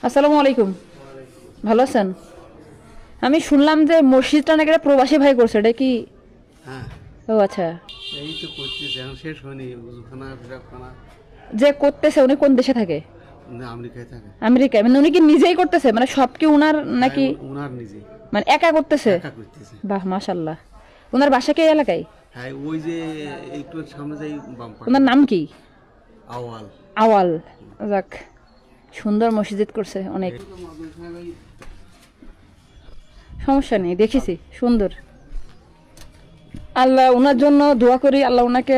আসসালামু আলাইকুম। ভালো আছেন? আমি শুনলাম যে মসজিদটা নাকি একটা প্রবাসী ভাই করছে, এটা কি? হ্যাঁ, ও আচ্ছা। এই তো করতেছে, এখন শেষ হয়নি। উজুখানা ফিরাবখানা যে করতেছে উনি কোন দেশে থাকে? আমেরিকায় থাকে। আমেরিকা? মানে উনি কি নিজেই করতেছে, মানে সব কি উনার নাকি? হ্যাঁ, উনার নিজে মানে একা করতেছে? একা করতেছে। বাহ, মাশাআল্লাহ। উনার বাসা কি এই এলাকায়? হ্যাঁ, ওই যে একটু সামনে যাই বাম পাশে। উনার নাম কি? আওয়াল। আওয়াল। যাক, সুন্দর মসজিদ করছে অনেক। সমস্যা নেই, দেখেছি সুন্দর। আল্লাহ ওনার জন্য দোয়া করি, আল্লাহ ওনাকে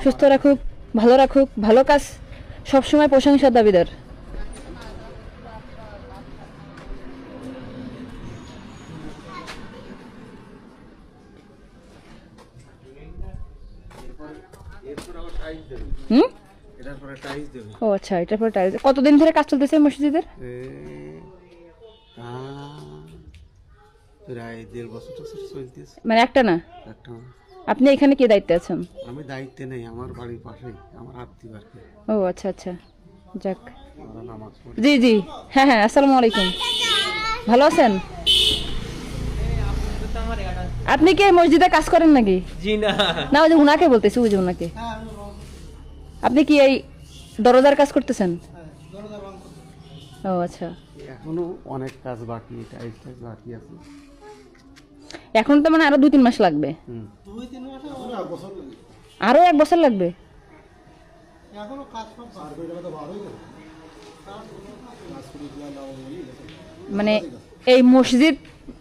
সুস্থ রাখুক, ভালো রাখুক। ভালো কাজ সবসময় প্রশংসার দাবিদার। হুম? এটার পরে টাইলস দেবে। ও আচ্ছা, এটার পরে টাইলস। কতদিন ধরে কাজ চলতেছে মসজিদের? প্রায় 1.5 বছর চলতেছে। মানে একটা না? একটা আপনি এখানে কি দায়িত্বে আছেন? আমি দায়িত্বে নেই, আমার বাড়ির পাশেই আমার আত্মীয় আর কি। ও আচ্ছা আচ্ছা, যাক। আমরা নামাজ পড়ি। জি জি, হ্যাঁ হ্যাঁ, আসসালামু আলাইকুম। ভালো আছেন? আপনি কি এই মসজিদে কাজ করেন নাকি? জি না। না, ওই যে উনাকে বলতেছি, ওই যে উনাকে। আপনি কি এই দরজার কাজ করতেছেন? ও আচ্ছা। এখনো অনেক কাজ বাকি, টাইলস বাকি আছে। এখন তো মানে আরো 2-3 মাস লাগবে। হুম। আরো 1 বছর লাগবে? মানে এই মসজিদ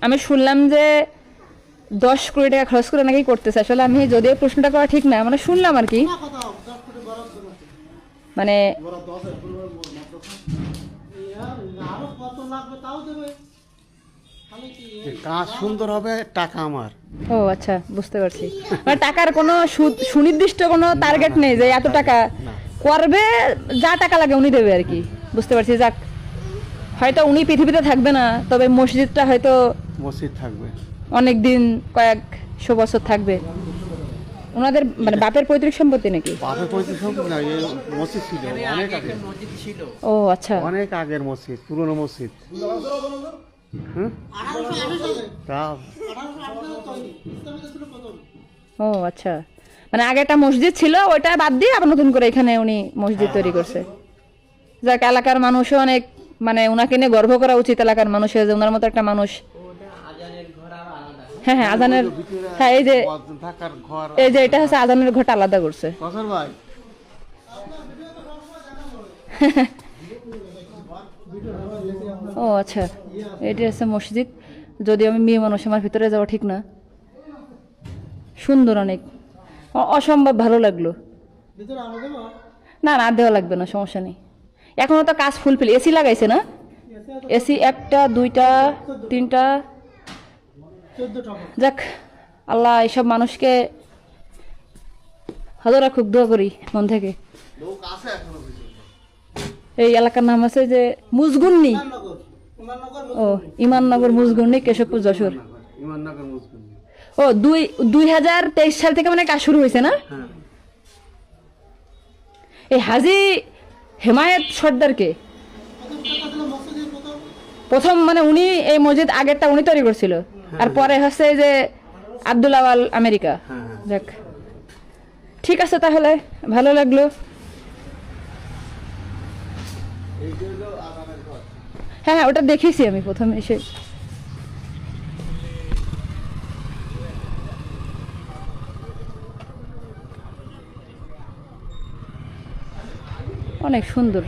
আমি শুনলাম যে 10 কোটি টাকা খরচ করে নাকি করতেছে। আসলে আমি যদিও প্রশ্নটা করা ঠিক না, মানে শুনলাম আর কি। মানে যে কাজ সুন্দর হবে, টাকা আমার। ও আচ্ছা, বুঝতে পারছি। মানে টাকার কোনো সুনির্দিষ্ট কোনো টার্গেট নেই যে এত টাকা না। করবে, যা টাকা লাগে উনি দেবে আর কি। বুঝতে পারছি। যাক, হয়তো উনি পৃথিবীতে থাকবে না, তবে মসজিদটা হয়তো মসজিদ থাকবে অনেক দিন, কয়েকশো বছর থাকবে। ওনাদের মানে বাপের পৈতৃক সম্পত্তি নাকি? বাপের পঁয়ত্রিশ না, এই মসজিদ ছিল অনেক আগে। মসজিদ ছিল। ও আচ্ছা। অনেক আগের মসজিদ, পুরনো মসজিদ। হুম। তা ও আচ্ছা, মানে আগে একটা মসজিদ ছিল, ওইটা বাদ দিয়ে আবার নতুন করে এখানে উনি মসজিদ তৈরি করছে। যাক, এলাকার মানুষও অনেক, মানে ওনাকে নিয়ে গর্ব করা উচিত এলাকার মানুষের, যে ওনার মতো একটা মানুষ। হ্যাঁ হ্যাঁ, আজানের, হ্যাঁ এই যে থাকার ঘর। এই যে এটা হচ্ছে আজানের ঘরটা আলাদা করছে। কসর ভাই, ও আচ্ছা, এটি হচ্ছে মসজিদ। যদি আমি মেয়ে মানুষ, আমার ভিতরে যাওয়া ঠিক না। সুন্দর অনেক, অসম্ভব ভালো লাগলো। না না, আর দেওয়া লাগবে না, সমস্যা নেই। এখনো তো কাজ ফুলফিল। এসি লাগাইছে না? এসি 1টা 2টা 3টা। যাক, আল্লাহ এইসব মানুষকে ভালো রাখুক, দোয়া করি মন থেকে। এই এলাকার নাম আছে যে মুজগুন্নি। ও, ইমাননগর মুজগুন্নি, কেশবপুর, যশোর। ইমাননগর মসজিদ। ও 2023 সাল থেকে মানে কাজ শুরু হয়েছে না? হ্যাঁ। এই হাজি হেমায়েত সর্দারকে প্রথম, মানে উনি এই মসজিদ আগেরটা উনি তৈরি করছিল, আর পরে হচ্ছে এই যে আব্দুল আওয়াল আমেরিকা। হ্যাঁ। যাক, ঠিক আছে তাহলে, ভালো লাগলো। হ্যাঁ হ্যাঁ, ওটা দেখেছি আমি প্রথমে এসে। অনেক সুন্দর।